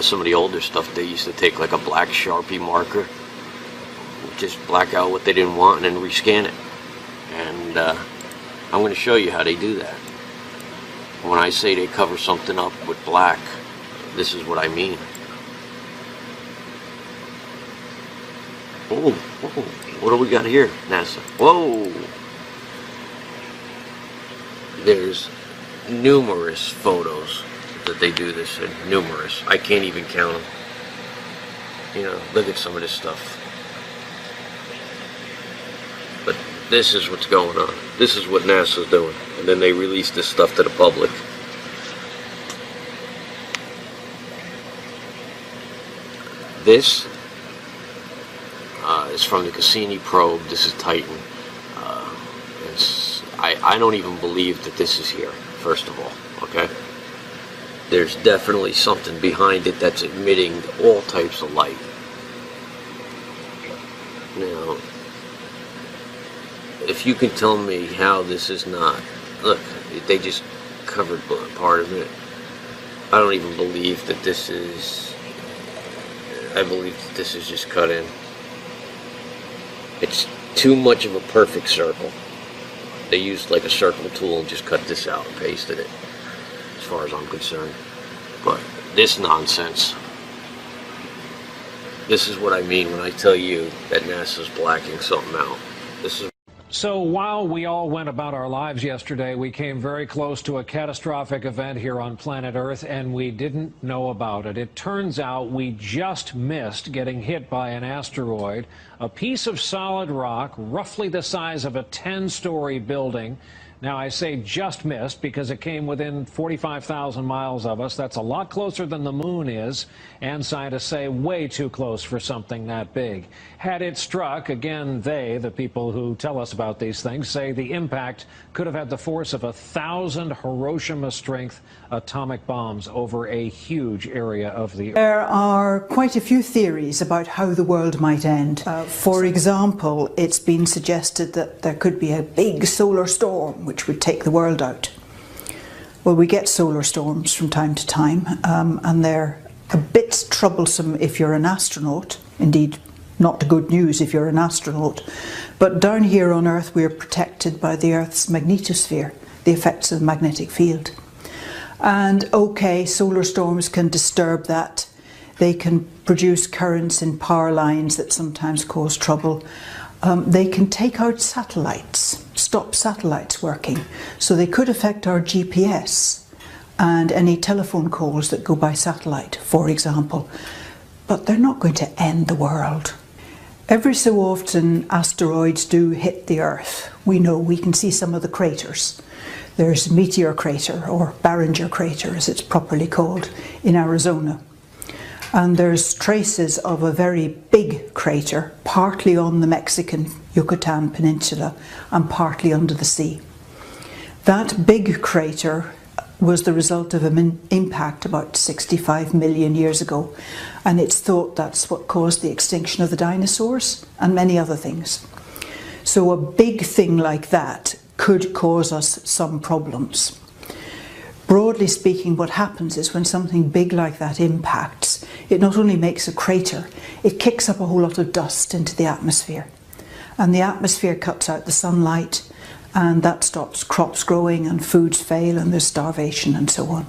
some of the older stuff, they used to take like a black Sharpie marker, just black out what they didn't want and then rescan it. And I'm going to show you how they do that. When I say they cover something up with black, this is what I mean. Oh, what do we got here, NASA? Whoa! There's numerous photos that they do this in. Numerous. I can't even count them. You know, look at some of this stuff. But this is what's going on. This is what NASA's doing. And then they release this stuff to the public. This is from the Cassini probe. This is Titan. I don't even believe that this is here, first of all, okay? There's definitely something behind it that's emitting all types of light. Now, if you can tell me how this is not, look, they just covered part of it. I don't even believe that this is, I believe that this is just cut in. It's too much of a perfect circle. They used like a circle tool and just cut this out and pasted it, as far as I'm concerned. But this nonsense, this is what I mean when I tell you that NASA's blacking something out. This is. So while we all went about our lives yesterday, we came very close to a catastrophic event here on planet Earth, and we didn't know about it. It turns out we just missed getting hit by an asteroid, a piece of solid rock, roughly the size of a 10-story building. Now, I say just missed because it came within 45,000 miles of us. That's a lot closer than the moon is, and scientists say way too close for something that big. Had it struck, again, the people who tell us about these things, say the impact could have had the force of 1,000 Hiroshima-strength atomic bombs over a huge area of the Earth. There are quite a few theories about how the world might end. For example, it's been suggested that there could be a big solar storm which would take the world out. Well, we get solar storms from time to time, and they're a bit troublesome if you're an astronaut. Indeed, not good news if you're an astronaut. But down here on Earth, we're protected by the Earth's magnetosphere, the effects of the magnetic field. And okay, solar storms can disturb that. They can produce currents in power lines that sometimes cause trouble. They can take out satellites, stop satellites working. So they could affect our GPS and any telephone calls that go by satellite, for example. But they're not going to end the world. Every so often asteroids do hit the Earth. We know, we can see some of the craters. There's Meteor Crater, or Barringer Crater as it's properly called, in Arizona. And there's traces of a very big crater, partly on the Mexican Yucatan Peninsula and partly under the sea. That big crater was the result of an impact about 65 million years ago, and it's thought that's what caused the extinction of the dinosaurs and many other things. So a big thing like that could cause us some problems. Broadly speaking, what happens is when something big like that impacts, it not only makes a crater, it kicks up a whole lot of dust into the atmosphere. And the atmosphere cuts out the sunlight, and that stops crops growing and foods fail and there's starvation and so on.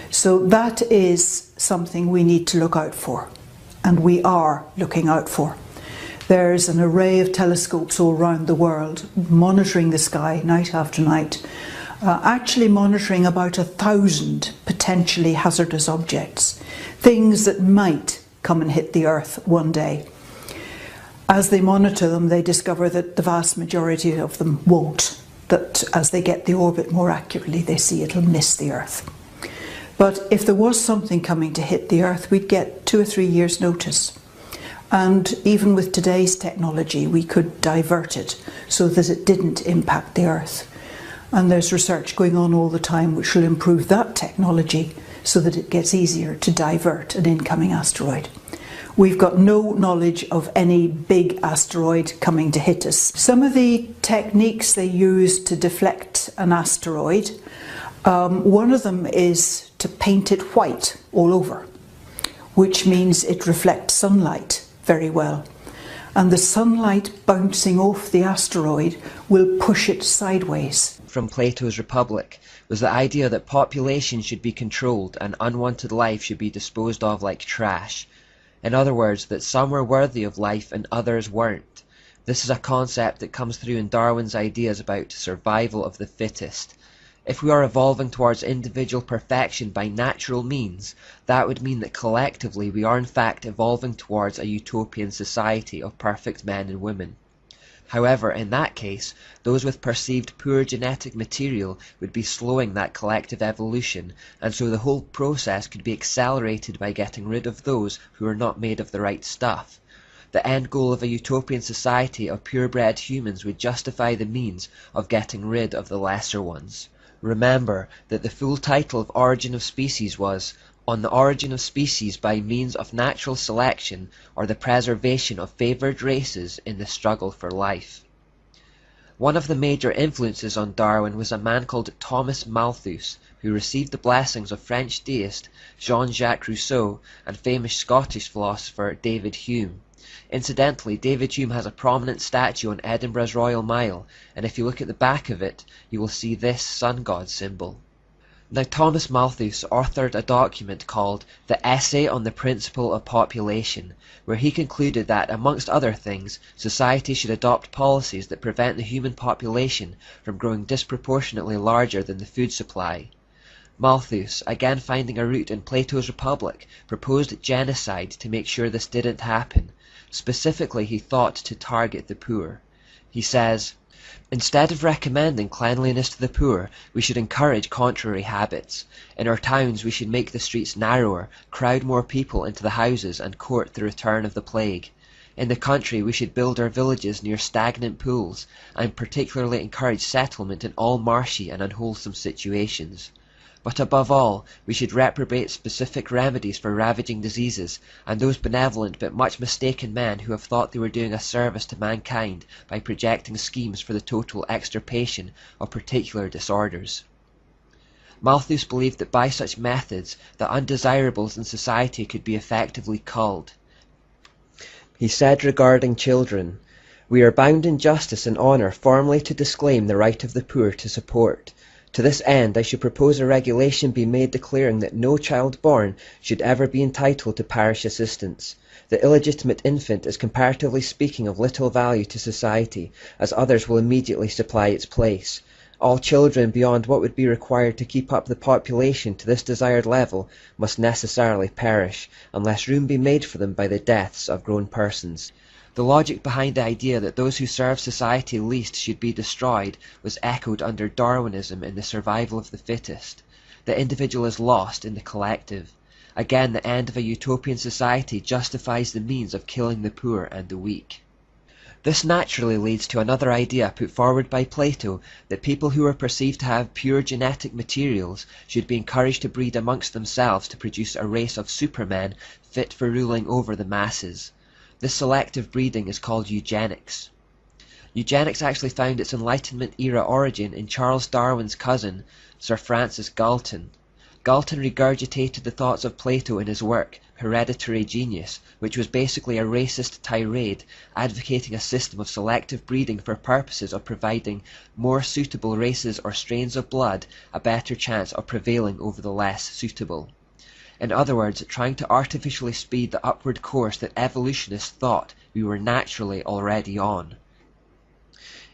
So that is something we need to look out for, and we are looking out for. There's an array of telescopes all around the world monitoring the sky night after night, actually monitoring about 1,000 potentially hazardous objects, things that might come and hit the Earth one day. As they monitor them, they discover that the vast majority of them won't, that as they get the orbit more accurately, they see it'll miss the Earth. But if there was something coming to hit the Earth, we'd get 2 or 3 years' notice. And even with today's technology, we could divert it so that it didn't impact the Earth. And there's research going on all the time which will improve that technology so that it gets easier to divert an incoming asteroid. We've got no knowledge of any big asteroid coming to hit us. Some of the techniques they use to deflect an asteroid, one of them is to paint it white all over. which means it reflects sunlight very well. And the sunlight bouncing off the asteroid will push it sideways. From Plato's Republic was the idea that population should be controlled and unwanted life should be disposed of like trash. In other words, that some were worthy of life and others weren't. This is a concept that comes through in Darwin's ideas about survival of the fittest. If we are evolving towards individual perfection by natural means, that would mean that collectively we are in fact evolving towards a utopian society of perfect men and women. However, in that case, those with perceived poor genetic material would be slowing that collective evolution, and so the whole process could be accelerated by getting rid of those who are not made of the right stuff. The end goal of a utopian society of purebred humans would justify the means of getting rid of the lesser ones. Remember that the full title of Origin of Species was On the Origin of Species by Means of Natural Selection or the Preservation of Favoured Races in the Struggle for Life. One of the major influences on Darwin was a man called Thomas Malthus, who received the blessings of French deist Jean-Jacques Rousseau and famous Scottish philosopher David Hume. Incidentally, David Hume has a prominent statue on Edinburgh's Royal Mile, and if you look at the back of it, you will see this sun god symbol. Now, Thomas Malthus authored a document called The Essay on the Principle of Population, where he concluded that, amongst other things, society should adopt policies that prevent the human population from growing disproportionately larger than the food supply. Malthus, again finding a root in Plato's Republic, proposed genocide to make sure this didn't happen. Specifically, he thought to target the poor. He says, "Instead of recommending cleanliness to the poor, we should encourage contrary habits. In our towns we should make the streets narrower, crowd more people into the houses, and court the return of the plague. In the country we should build our villages near stagnant pools, and particularly encourage settlement in all marshy and unwholesome situations. But above all, we should reprobate specific remedies for ravaging diseases, and those benevolent but much mistaken men who have thought they were doing a service to mankind by projecting schemes for the total extirpation of particular disorders." Malthus believed that by such methods the undesirables in society could be effectively culled. He said regarding children, "We are bound in justice and honour formally to disclaim the right of the poor to support. To this end I should propose a regulation be made declaring that no child born should ever be entitled to parish assistance. The illegitimate infant is comparatively speaking of little value to society, as others will immediately supply its place. All children beyond what would be required to keep up the population to this desired level must necessarily perish, unless room be made for them by the deaths of grown persons." The logic behind the idea that those who serve society least should be destroyed was echoed under Darwinism in the survival of the fittest. The individual is lost in the collective. Again, the end of a utopian society justifies the means of killing the poor and the weak. This naturally leads to another idea put forward by Plato, that people who are perceived to have pure genetic materials should be encouraged to breed amongst themselves to produce a race of supermen fit for ruling over the masses. This selective breeding is called eugenics. Eugenics actually found its Enlightenment-era origin in Charles Darwin's cousin, Sir Francis Galton. Galton regurgitated the thoughts of Plato in his work, Hereditary Genius, which was basically a racist tirade advocating a system of selective breeding for purposes of providing more suitable races or strains of blood a better chance of prevailing over the less suitable. In other words, trying to artificially speed the upward course that evolutionists thought we were naturally already on.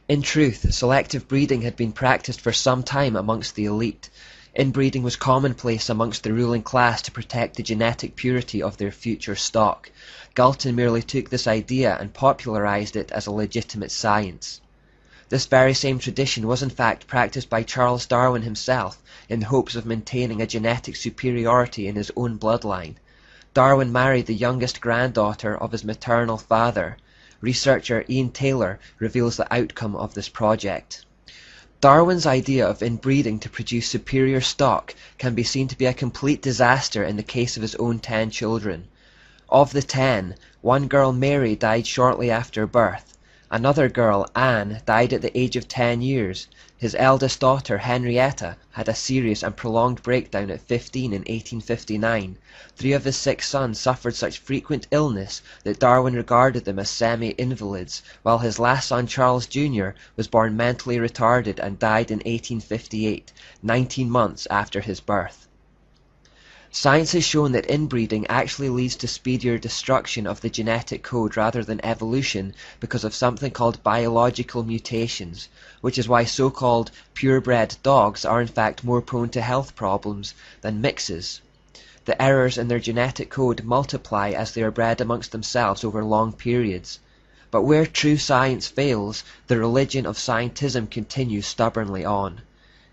In truth, selective breeding had been practiced for some time amongst the elite. Inbreeding was commonplace amongst the ruling class to protect the genetic purity of their future stock. Galton merely took this idea and popularized it as a legitimate science. This very same tradition was in fact practiced by Charles Darwin himself in the hopes of maintaining a genetic superiority in his own bloodline. Darwin married the youngest granddaughter of his maternal father. Researcher Ian Taylor reveals the outcome of this project. Darwin's idea of inbreeding to produce superior stock can be seen to be a complete disaster in the case of his own 10 children. Of the 10, one girl, Mary, died shortly after birth. Another girl, Anne, died at the age of 10 years. His eldest daughter, Henrietta, had a serious and prolonged breakdown at 15 in 1859. 3 of his 6 sons suffered such frequent illness that Darwin regarded them as semi-invalids, while his last son, Charles Jr., was born mentally retarded and died in 1858, 19 months after his birth. Science has shown that inbreeding actually leads to speedier destruction of the genetic code rather than evolution because of something called biological mutations, which is why so-called purebred dogs are in fact more prone to health problems than mixes. The errors in their genetic code multiply as they are bred amongst themselves over long periods. But where true science fails, the religion of scientism continues stubbornly on.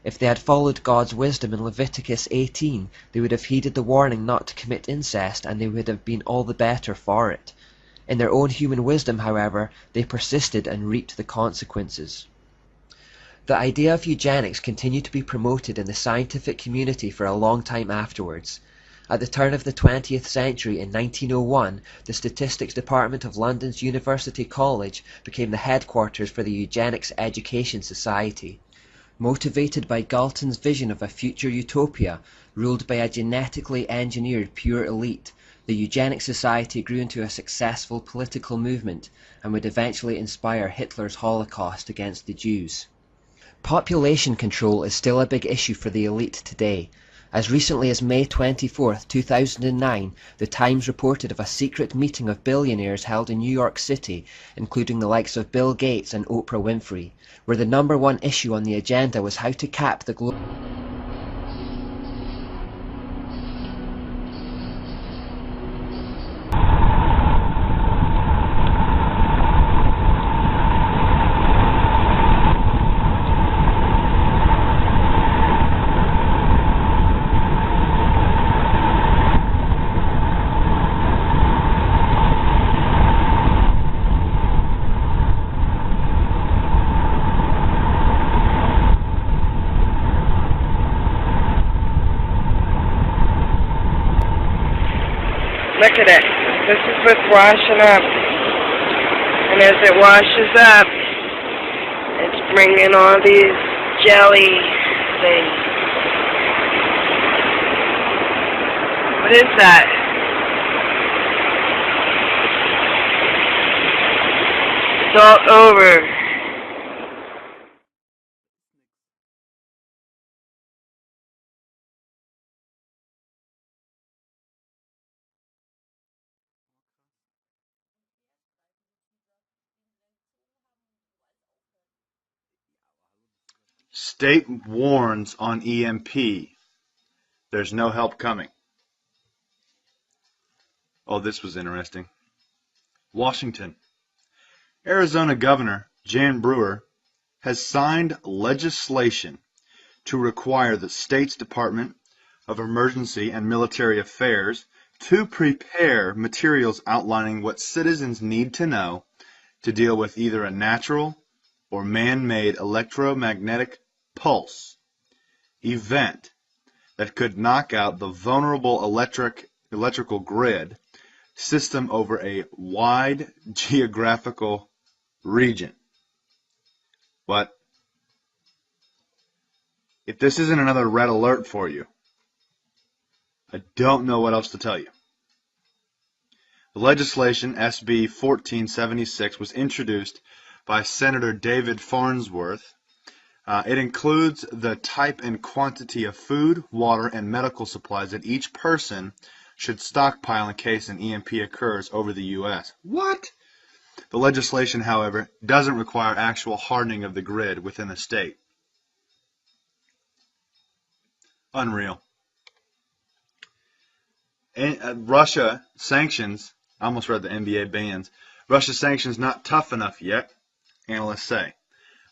If they had followed God's wisdom in Leviticus 18, they would have heeded the warning not to commit incest, and they would have been all the better for it. In their own human wisdom, however, they persisted and reaped the consequences. The idea of eugenics continued to be promoted in the scientific community for a long time afterwards. At the turn of the 20th century, in 1901, the Statistics Department of London's University College became the headquarters for the Eugenics Education Society. Motivated by Galton's vision of a future utopia ruled by a genetically engineered pure elite, the Eugenics Society grew into a successful political movement and would eventually inspire Hitler's Holocaust against the Jews. Population control is still a big issue for the elite today. As recently as May 24, 2009, The Times reported of a secret meeting of billionaires held in New York City, including the likes of Bill Gates and Oprah Winfrey, where the #1 issue on the agenda was how to cap the global Look at it. This is what's washing up. And as it washes up, it's bringing all these jelly things. What is that? It's all over. State warns on EMP. There's no help coming. Oh, this was interesting. Washington. Arizona Governor Jan Brewer has signed legislation to require the state's Department of Emergency and Military Affairs to prepare materials outlining what citizens need to know to deal with either a natural or man-made electromagnetic pulse event that could knock out the vulnerable electrical grid system over a wide geographical region. But if this isn't another red alert for you, I don't know what else to tell you. The legislation, SB 1476, was introduced by Senator David Farnsworth. It includes the type and quantity of food, water, and medical supplies that each person should stockpile in case an EMP occurs over the U.S. What? The legislation, however, doesn't require actual hardening of the grid within a state. Unreal. And, Russia sanctions, I almost read the NBA bans, Russia sanctions not tough enough yet, analysts say.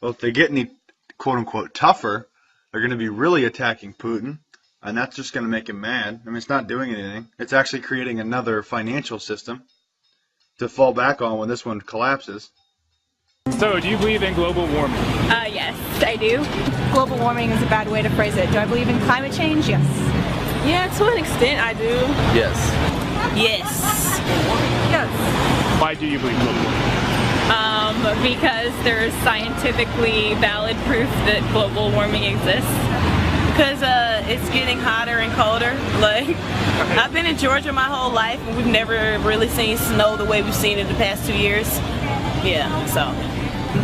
Well, if they get any quote-unquote tougher, they're going to be really attacking Putin, and that's just going to make him mad. I mean, it's not doing anything. It's actually creating another financial system to fall back on when this one collapses. So, do you believe in global warming? Yes, I do. Global warming is a bad way to phrase it. Do I believe in climate change? Yes. Yeah, to an extent I do. Yes. Yes. Yes. Why do you believe in global warming? because there's scientifically valid proof that global warming exists. Because it's getting hotter and colder. Like, I've been in Georgia my whole life and we've never really seen snow the way we've seen it the past 2 years. Yeah, so.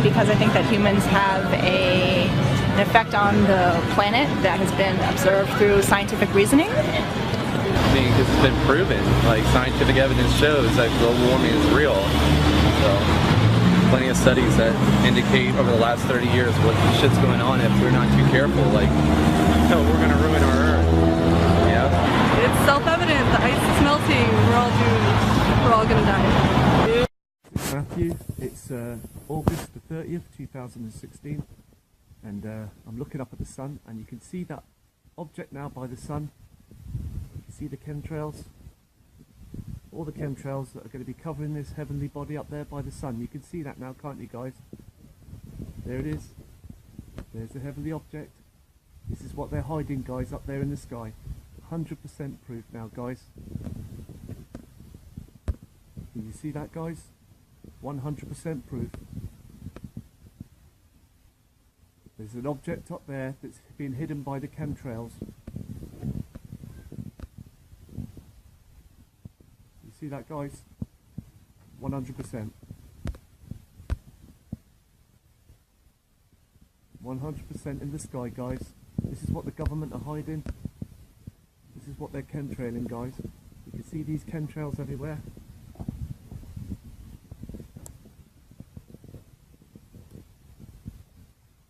Because I think that humans have an effect on the planet that has been observed through scientific reasoning. I mean, because it's been proven, like scientific evidence shows that global warming is real. So, plenty of studies that indicate over the last 30 years what shit's going on if we're not too careful. Like, no, we're gonna ruin our Earth. Yeah. It's self-evident. The ice is melting. We're all doomed. We're all gonna die. Matthew, it's August the 30th, 2016, and I'm looking up at the sun, and you can see that object now by the sun. You can see the chemtrails, all the chemtrails that are going to be covering this heavenly body up there by the sun. You can see that now, can't you guys? There it is. There's the heavenly object. This is what they're hiding, guys, up there in the sky. 100% proof now, guys. Can you see that, guys? 100% proof. There's an object up there that's been hidden by the chemtrails. You see that, guys? 100%. 100% in the sky, guys. This is what the government are hiding. This is what they're chemtrailing, guys. You can see these chemtrails everywhere.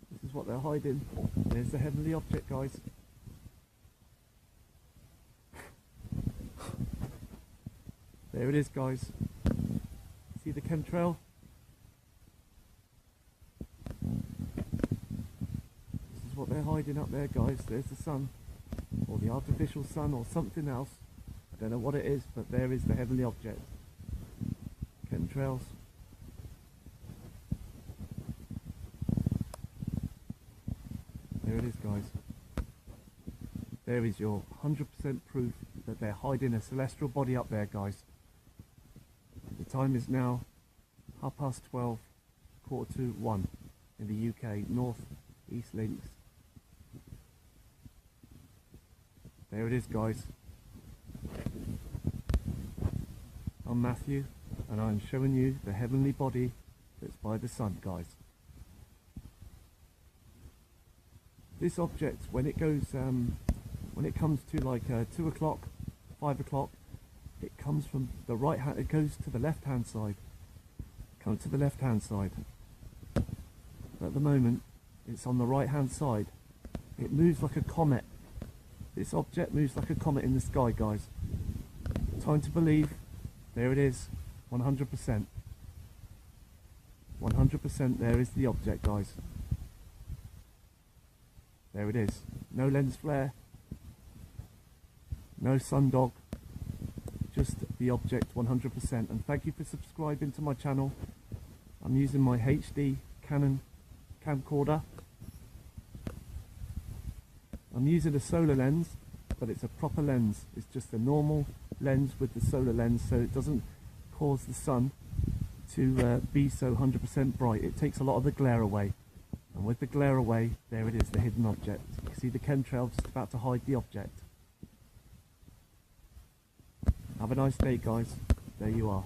This is what they're hiding. There's the heavenly object, guys. There it is, guys. See the chemtrail? This is what they're hiding up there, guys. There's the sun, or the artificial sun, or something else. I don't know what it is, but there is the heavenly object. Chemtrails. There it is, guys. There is your 100% proof that they're hiding a celestial body up there, guys. The time is now 12:30, 1:45 in the UK, North East Links. There it is, guys. I'm Matthew, and I'm showing you the heavenly body that's by the sun, guys. This object, when it goes, when it comes to like 2 o'clock, 5 o'clock, it comes from the right hand, it goes to the left hand side. Comes to the left hand side. At the moment, it's on the right hand side. It moves like a comet. This object moves like a comet in the sky, guys. Time to believe. There it is. 100%. 100% there is the object, guys. There it is. No lens flare. No sundog. Just the object 100%. And thank you for subscribing to my channel. I'm using my HD Canon camcorder. I'm using a solar lens, but it's a proper lens. It's just a normal lens with the solar lens, so it doesn't cause the sun to be so 100% bright. It takes a lot of the glare away. And with the glare away, there it is, the hidden object. You can see the chemtrail just about to hide the object. Have a nice day, guys. There you are.